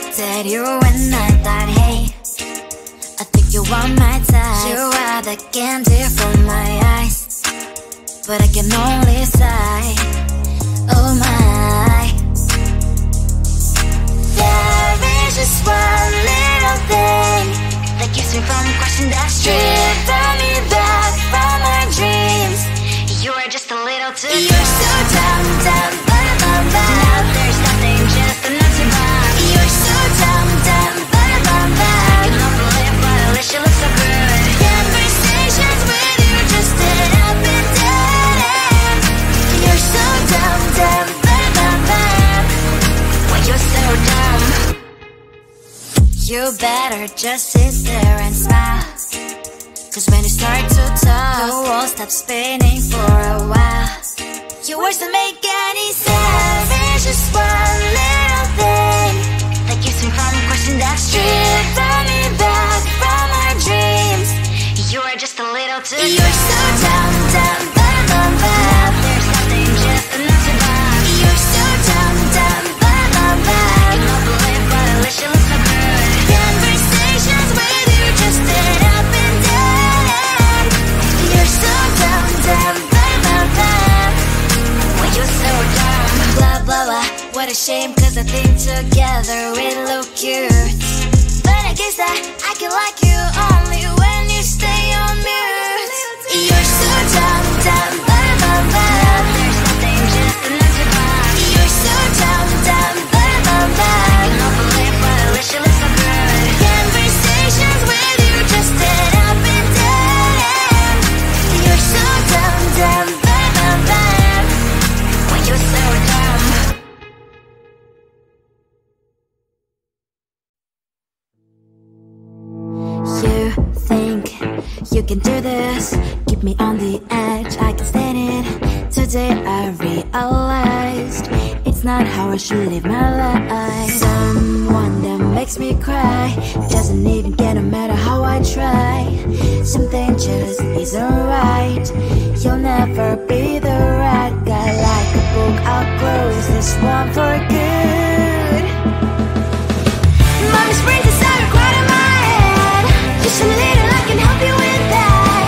looked at you and I thought, hey, I think you want my type. You are the candy from my eyes, but I can only sigh. Oh my. There is just one little thing that keeps me from crossing that street. Turn me back from my dreams. You are just a little too close. You're so dumb, dumb, ba-da-bum-bum. Now there's nothing, just a nut to bomb. You're so dumb, dumb, ba-da-bum-bum. I can overlive, but at least you look so good. Conversations with you just end up in dead ends. You're so dumb, dumb, ba-da-bum-bum. When you're so dumb, you better just sit there and smile. Cause when you start to talk, the world stops spinning for a while. Your words don't make any sense. There's just one little thing that keeps me from crossing that street. Turn me back from my dreams. You are just a little too close. You're so dumb, dumb, ba-da-bum-bum. There's nothing, just enough to bomb. You're so dumb, dumb, ba-da-bum-bum. I can believe, but at least you look so good. Conversations with you just end up in dead end. You're so dumb, dumb, ba-da-bum-bum. When you're so dumb. Blah, blah, blah. What a shame, cause I think together we look cute. But I guess that I can like you only when you stay on mute. You're so dumb, dumb, ba-da-bum-bum. There's nothing, just enough to bomb. You're so dumb, dumb, ba-da-bum-bum. I can believe, but at least you look so good. Conversations with you just end up in dead end. You're so dumb, dumb, ba-da-bum-bum. When you're so dumb. You think you can do this, keep me on the edge, I can stand it. Today I realized it's not how I should live my life. Someone that makes me cry doesn't even get no matter how I try. Something just isn't right. You'll never be the right guy. Like a book, I'll close this one for good. Mommy's brains inside are quite in my head. Just a little, I can help you with that.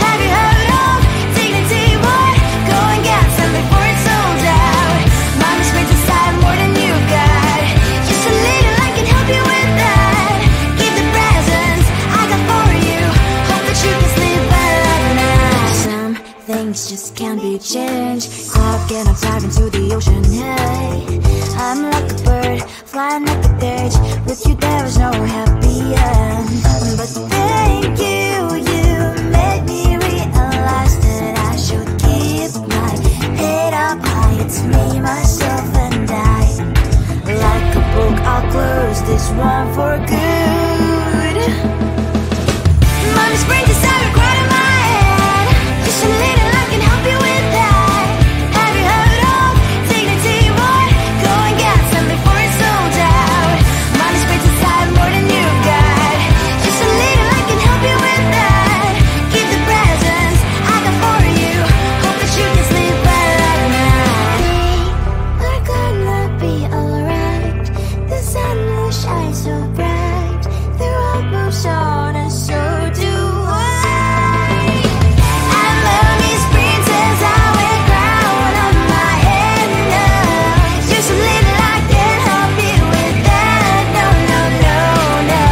Have you heard of dignity, boy? Go and get some before it's sold out. Mommy's brains inside more than you got. Just a little, I can help you with that. Give the presents I got for you. Hope that you can sleep well at night. Some things just can't be changed. Clock and I'm diving to the ocean, hey. I'm like a bird, flying at the cage. With you there is no happy end. But thank you, you made me realize that I should keep my head up high. It's me, myself and I. Like a book, I'll close this one for good. Mommy's brains inside are quite in my head. Just a little, I can help you with that. Have you heard of dignity, boy? Go and get some before it's sold out. Mommy's brains inside more than you got. Just a little, I can help you with that. Give the presents I got for you. Hope that you can sleep well at night. We're gonna be alright. The sun will shine so bright. The road moves on and so do I. And mommy's princess, I wear crown on my head now. Just a little, I can help you with that. No, no, no, no.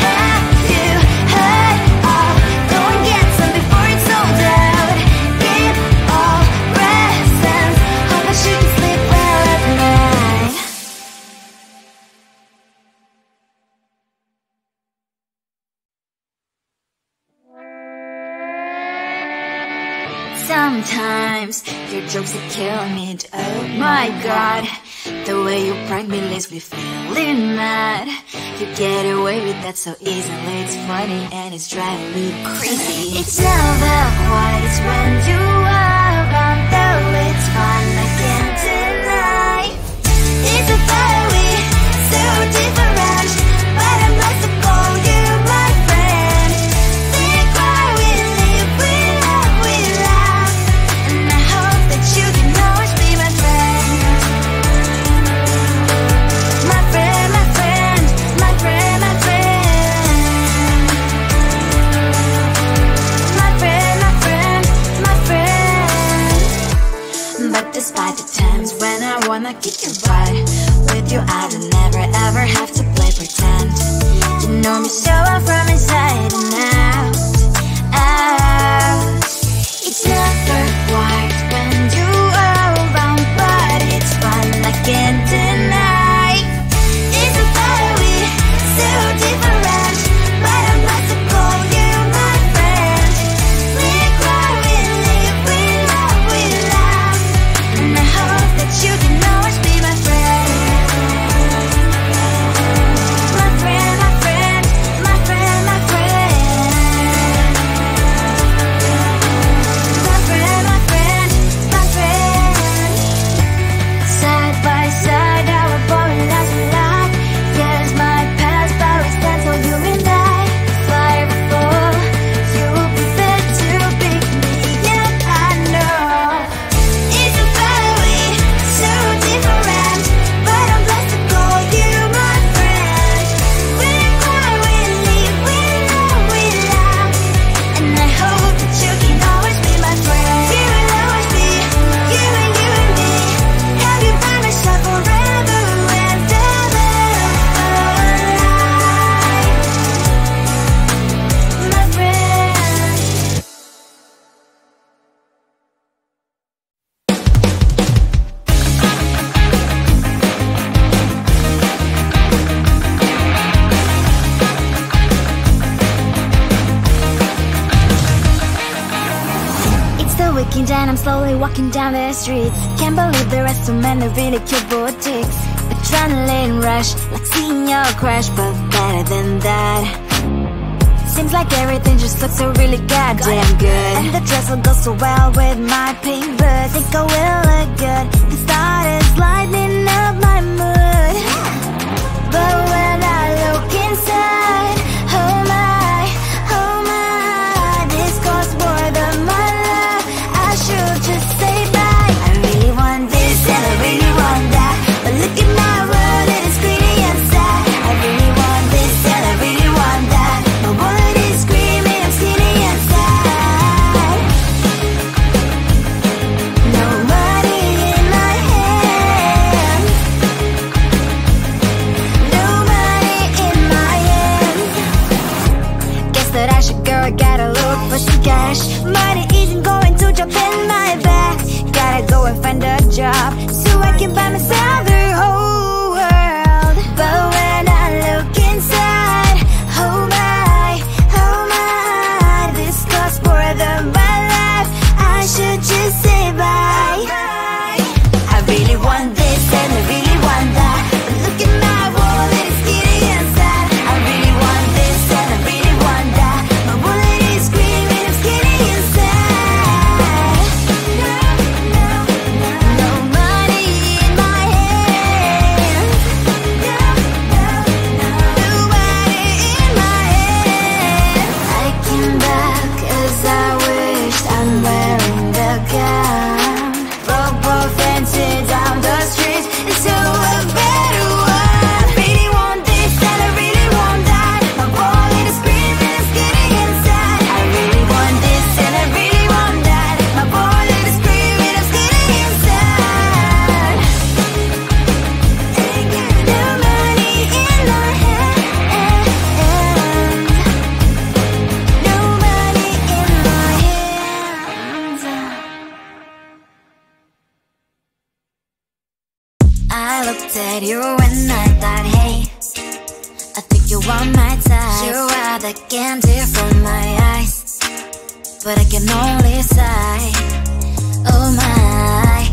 Have you heard of? Go and get some before it's sold out. Give all presents. Hope that you can sleep well at night. Sometimes your jokes that kill me. Oh my god, the way you prank me leaves me feeling mad. You get away with that so easily. It's funny and it's driving me crazy. It's never quiet when you are around, though it's fun, I can't deny. It's a very so different, but I must have called you my friend. Think why we live, we love, and I hope that you can always be my friend. My friend, my friend. kick your butt. With you I don't never ever have to play pretend. You know me so well from inside and out, out. It's never quiet when you are around, but it's fun, I can't deny. It's a better we, so different, but I'm not to call you my friend. We cry, we live, we love, we laugh, and I hope that you can always be my friend. My friend, my friend, my friend, my friend. My friend, my friend, my friend. Side by side, our body lasts a lot. Yes, my past always stands for you and I. Fly or fall, you'll be there to pick me up, I know. It's a better way, so different, but I'm blessed to call you my friend. We cry, we live, we love, we laugh, and I hope that you can always be my friend. You will always be, you and me. Have you by my side forever and ever, my friend. It's the weekend and I'm slowly walking down the streets. Can't believe there are so many really cute boutiques. Adrenaline rush, like seeing your crush, but better than that. Seems like everything just looks so really goddamn good, and the dress will go so well with my pink boots. Think I will look good, the thought is lighting up my mood. But when I look inside, oh my, this costs more than my love. I should just say bye. I really want this and I really want that, but look at my world, it is pretty and sad. I really want this and I really want that, my wallet is screaming, I'm skinny and sad. No money in my hand, no money in my hand. Guess that I should go, I gotta look for some cash. Money isn't going to drop in my bag. Gotta go and find a job so I can buy myself the whole world. But when I look inside, oh my, this costs more than my life. I should just say bye. I really want this and I really want that, but look at my wallet, it's skinny and sad. I really want this and I really want that, my wallet is screaming, I'm skinny and sad. No money in my hand, no money in my hand. I came back as I wished, I'm wearing the gown. Robo fancy down the streets, it's so a better one. Really want this and I really want that, my wallet is screaming, it's getting inside. I really want this and I really want that, my wallet is screaming, it's getting inside. No money in my hand, no money in my hand. I looked at you and I thought, hey, I think you want my type. You are the candy from my eyes, but I can only sigh. Oh my,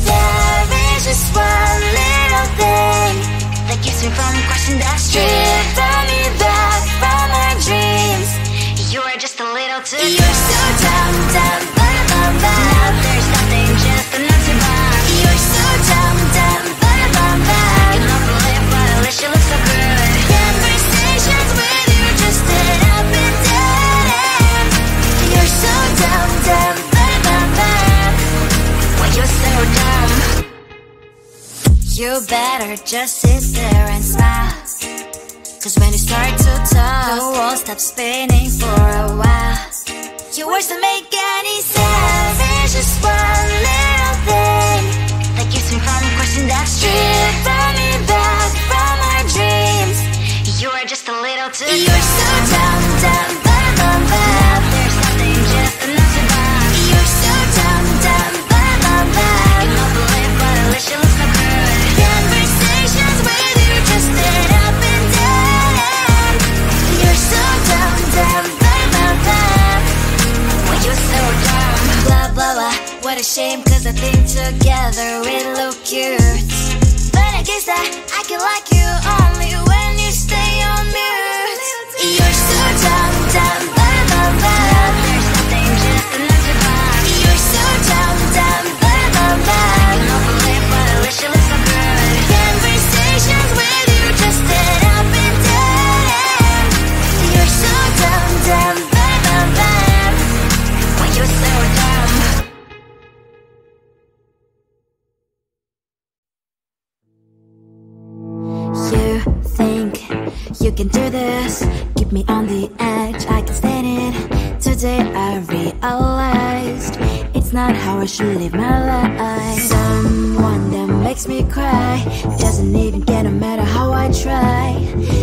there is just one little thing that keeps me from crossing that street. Drive me back from my dreams. You are just a little too close. You're so dumb, dumb, bum, now there's nothing, just enough to buy. You're so dumb, dumb, bum, you're not to live, but at least you look so good. Conversations with you just end up in dead ends. You're so dumb, dumb, bum, why you're so dumb. You better just sit there and smile, 'cause when you start to talk, the world stops spinning for a while. Your words don't make any sense. There's just one little thing a shame, cause I think together we look cute. But I guess that I can like you only when you stay on mute. You're so dumb, dumb, blah, blah, blah. There's nothing just enough to buy. You're so dumb, dumb, blah, blah, blah. I can believe, but I wish you looked so good. Conversations with you just end up in dead end. You're so dumb, dumb, blah, blah, blah. When you're so dumb. You think you can do this, keep me on the edge, I can stand it. Today I realized it's not how I should live my life. Someone that makes me cry doesn't even get, no matter how I try.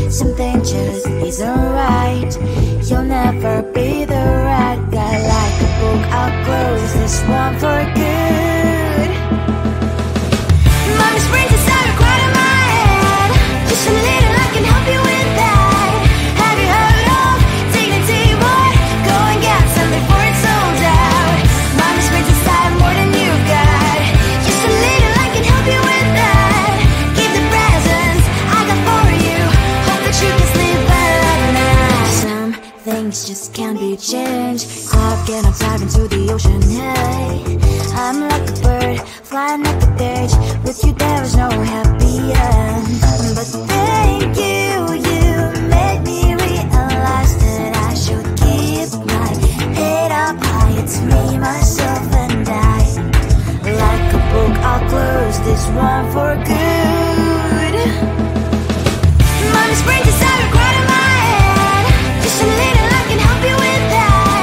Something just isn't right. You'll never be the right guy. Like a book, I'll close this one for good. Mom's brains inside are quite in my head. Just a little, I can help you with that. Have you heard of dignity, boy? Go and get some before it's sold out. Mommy's brains inside more than you got. Just a little, I can help you with that. Give the presents I got for you. Hope that you can sleep well at night. Some things just can't be changed. How can I dive into the ocean? Hey, I'm like a bird flying like a cage. With you there is no happy end. But thank you, you made me realize that I should keep my head up high. It's me, myself and I. Like a book, I'll close this one for good. Mommy's brains inside are quite in my head. Just a little, I can help you with that.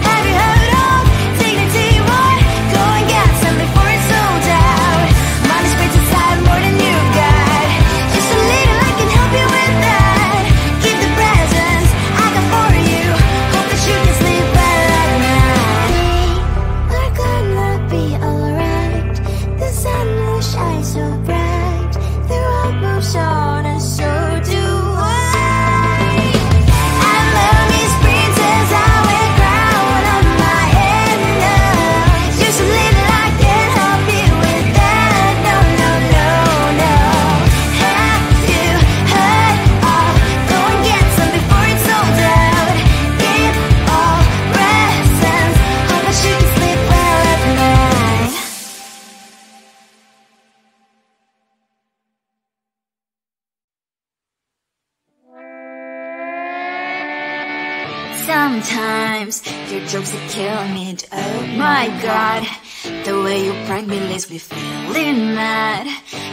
Have you heard of dignity, boy? Go and get some before it's sold out. Mommy's brains inside more than you got. Just a little, I can help you with that. Give the presents I got for you. Hope that you can sleep well at night. We're gonna be alright. The sun will shine so bright. The road moves on and so do I. I love these princess, I wear crown on my head now. Just a little, I can help you with that. No, no, no, no. Have you heard of? Go and get some before it's sold out. Give all presents. Hope that you can sleep well at night. Sometimes your jokes that kill me. Oh my god, the way you prank me leaves me feeling mad.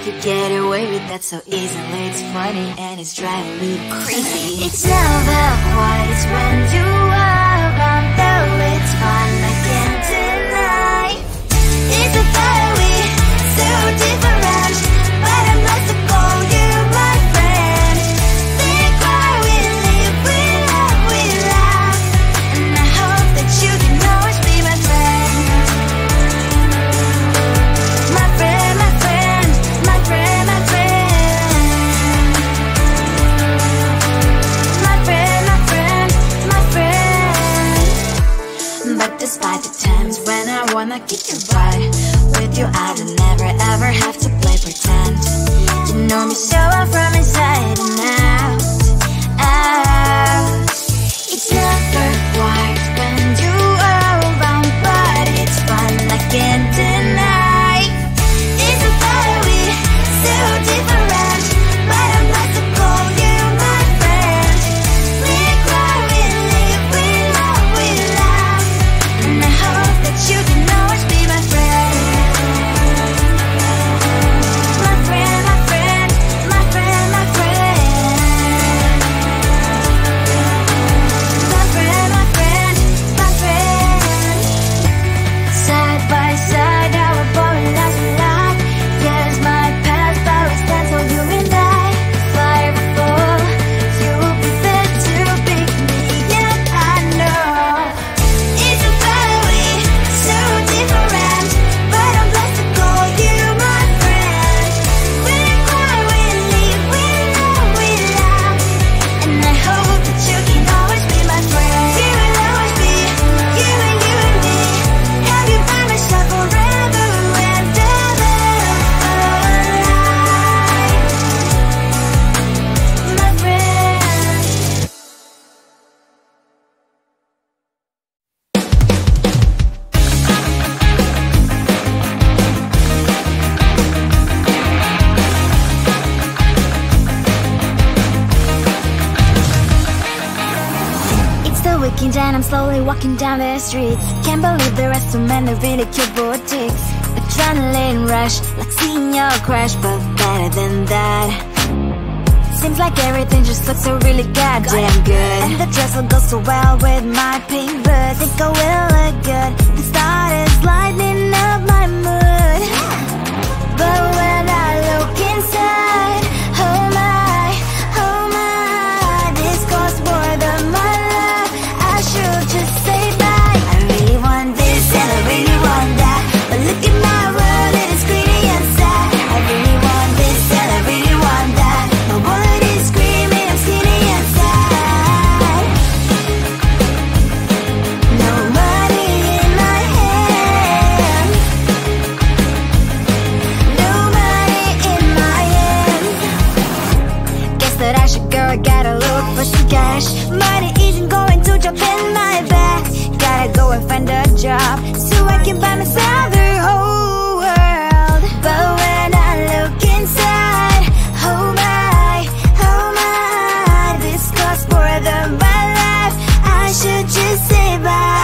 You get away with that so easily. It's funny and it's driving me crazy. It's never quite as when you are around, though it's fun, I can't deny. It's a fiery, so different, but I'm not to call you my friend. We cry, we live, we love, we laugh, and I hope that you can always be my friend. My friend, my friend, my friend, my friend. My friend, my friend, my friend. But despite the times when I wanna kick you right, with you I don't never ever have to play pretend. You know me so well from inside and out, out. It's never quite when you are around, but it's fun, I can't deny. It's a fiery, so different, but I'm not to call you my friend. We cry, we live, we love, we laugh, and I hope that you can always be my friend. My friend, my friend, my friend, my friend. My friend, my friend. looking down, I'm slowly walking down the streets. Can't believe the rest of men are really cute boutiques. Adrenaline rush, like seeing your crush, but better than that. Seems like everything just looks so really goddamn good. And the dress will go so well with my pink boots. Think I will look good. The start is lighting up my mood. But when I look inside, oh my, this costs more than my love. I should just say bye. I really want this and I really want that, but look at my world, it is greedy and sad. I really want this and I really want that. My wallet is screaming, I'm skinny and sad. No money in my hand, no money in my hand. Guess that I should go, I gotta look for some cash. Money isn't going to drop in my bag. Gotta go and find a job so I can buy myself the whole world. But when I look inside, oh my, this costs more than my life. I should just say bye.